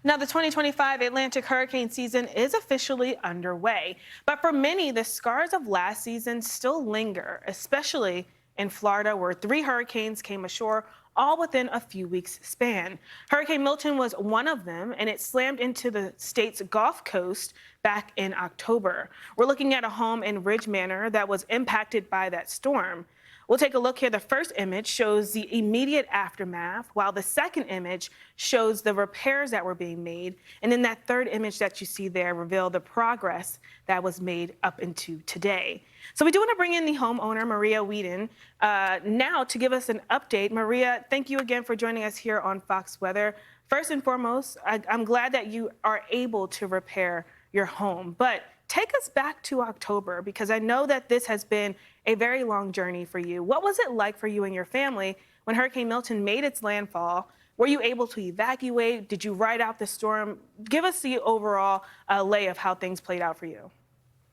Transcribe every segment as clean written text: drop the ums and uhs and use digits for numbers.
Now, the 2025 Atlantic hurricane season is officially underway, but for many, the scars of last season still linger, especially in Florida, where three hurricanes came ashore all within a few weeks' span. Hurricane Milton was one of them, and it slammed into the state's Gulf Coast back in October. We're looking at a home in Ridge Manor that was impacted by that storm. We'll take a look here. The first image shows the immediate aftermath, while the second image shows the repairs that were being made. And then that third image that you see there reveal the progress that was made up into today. So we do want to bring in the homeowner, Maria Wieand, now to give us an update. Maria, thank you again for joining us here on Fox Weather. First and foremost, I'm glad that you are able to repair your home, but take us back to October, because I know that this has been a very long journey for you. What was it like for you and your family when Hurricane Milton made its landfall? Were you able to evacuate? Did you ride out the storm? Give us the overall lay of how things played out for you.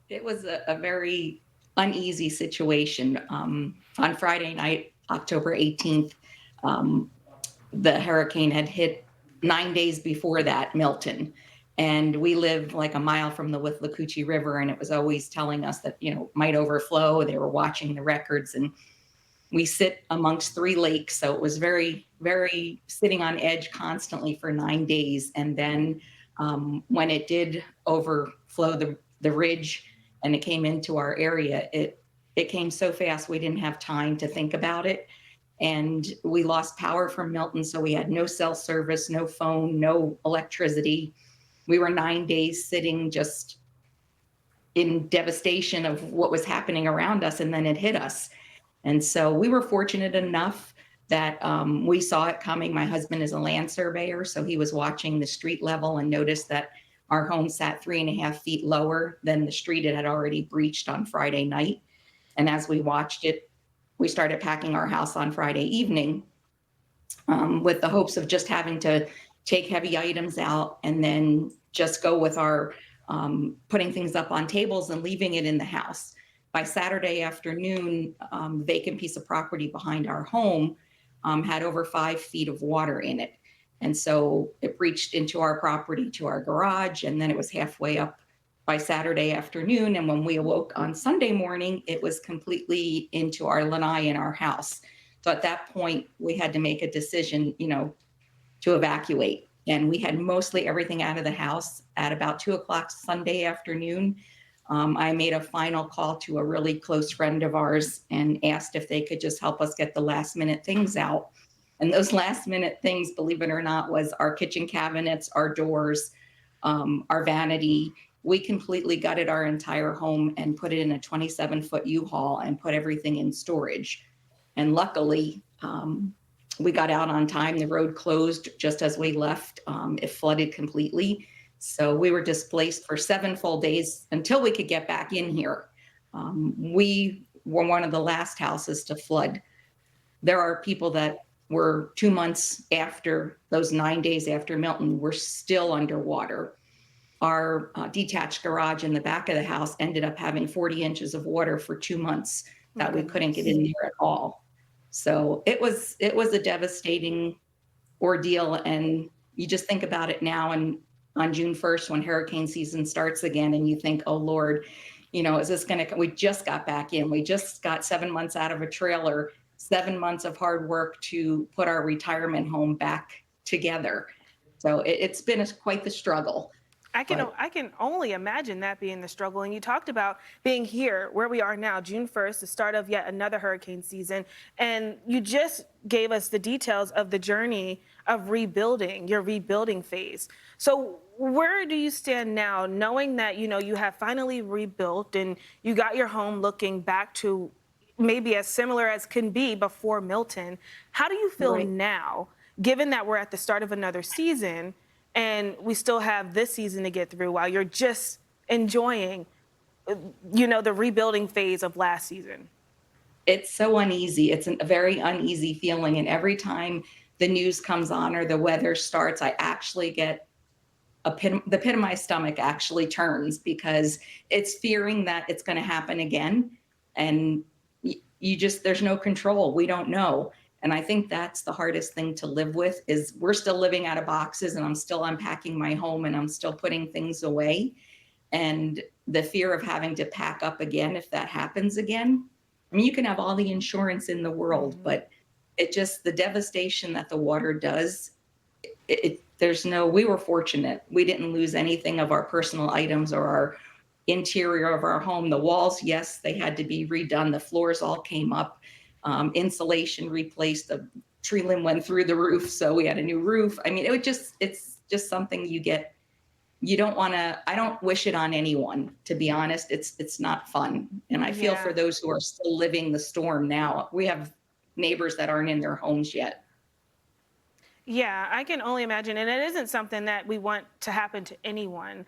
It was a very uneasy situation. On Friday night, October 18th, the hurricane had hit 9 days before that, Milton. And we live like a mile from the Withlacoochee River, and it was always telling us that, might overflow. They were watching the records, and we sit amongst three lakes. So it was very, very sitting on edge constantly for 9 days. And then when it did overflow the ridge and it came into our area, it came so fast we didn't have time to think about it. And we lost power from Milton. So we had no cell service, no phone, no electricity. We were 9 days sitting just in devastation of what was happening around us, and then it hit us. And so we were fortunate enough that we saw it coming. My husband is a land surveyor, so he was watching the street level and noticed that our home sat 3.5 feet lower than the street it had already breached on Friday night. And as we watched it, we started packing our house on Friday evening with the hopes of just having to take heavy items out and then just go with our putting things up on tables and leaving it in the house. By Saturday afternoon, the vacant piece of property behind our home had over 5 feet of water in it. And so it breached into our property to our garage, and then it was halfway up by Saturday afternoon. And when we awoke on Sunday morning, it was completely into our lanai in our house. So at that point, we had to make a decision, to evacuate. And we had mostly everything out of the house at about 2 o'clock Sunday afternoon. I made a final call to a really close friend of ours and asked if they could just help us get the last minute things out. And those last minute things, believe it or not, was our kitchen cabinets, our doors, our vanity. We completely gutted our entire home and put it in a 27-foot U-Haul and put everything in storage. And luckily, we got out on time. The road closed just as we left. It flooded completely. So we were displaced for 7 full days until we could get back in here. We were one of the last houses to flood. There are people that were 2 months after those 9 days after Milton were still underwater. Our detached garage in the back of the house ended up having 40 inches of water for 2 months that we couldn't get in there at all. So it was a devastating ordeal. And you just think about it now, and on June 1st, when hurricane season starts again, and you think, oh Lord, is this we just got back in. We just got 7 months out of a trailer, 7 months of hard work to put our retirement home back together. So it's been quite the struggle. I can only imagine that being the struggle. And you talked about being here where we are now, June 1st, the start of yet another hurricane season. And you just gave us the details of the journey of rebuilding, your rebuilding phase. So where do you stand now, knowing that, you have finally rebuilt and you got your home looking back to maybe as similar as can be before Milton? How do you feel now, given that we're at the start of another season and we still have this season to get through while you're just enjoying, the rebuilding phase of last season? It's so uneasy. It's a very uneasy feeling. And every time the news comes on or the weather starts, I actually get the pit of my stomach actually turns, because it's fearing that it's going to happen again. And there's no control. We don't know. And I think that's the hardest thing to live with is we're still living out of boxes and I'm still unpacking my home and I'm still putting things away. And the fear of having to pack up again if that happens again. I mean, you can have all the insurance in the world, Mhm. but it just the devastation that the water does, there's no we were fortunate. We didn't lose anything of our personal items or our interior of our home. The walls, yes, they had to be redone. The floors all came up, insulation replaced, the tree limb went through the roof, so we had a new roof. I mean, it's just something you don't want to. I don't wish it on anyone, to be honest. It's not fun, and I feel for Yeah. those who are still living the storm now. We have neighbors that aren't in their homes yet. Yeah, I can only imagine. And it isn't something that we want to happen to anyone.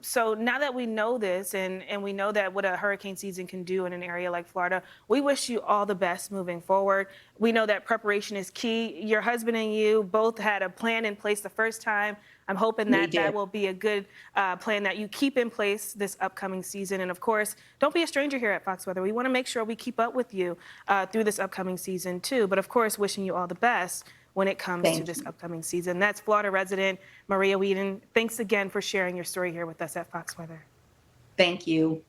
So now that we know this and we know that what a hurricane season can do in an area like Florida, we wish you all the best moving forward. We know that preparation is key. Your husband and you both had a plan in place the first time. I'm hoping We that did. that will be a good plan that you keep in place this upcoming season. And of course, don't be a stranger here at Fox Weather. We want to make sure we keep up with you through this upcoming season too. But of course, wishing you all the best when it comes to Thank this you. upcoming season. That's Florida resident Maria Wieand. Thanks again for sharing your story here with us at Fox Weather. Thank you.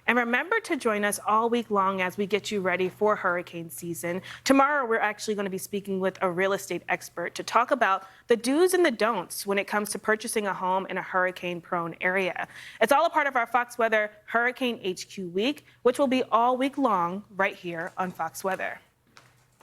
And remember to join us all week long as we get you ready for hurricane season. Tomorrow, we're actually going to be speaking with a real estate expert to talk about the do's and the don'ts when it comes to purchasing a home in a hurricane-prone area. It's all a part of our Fox Weather Hurricane HQ Week, which will be all week long right here on Fox Weather.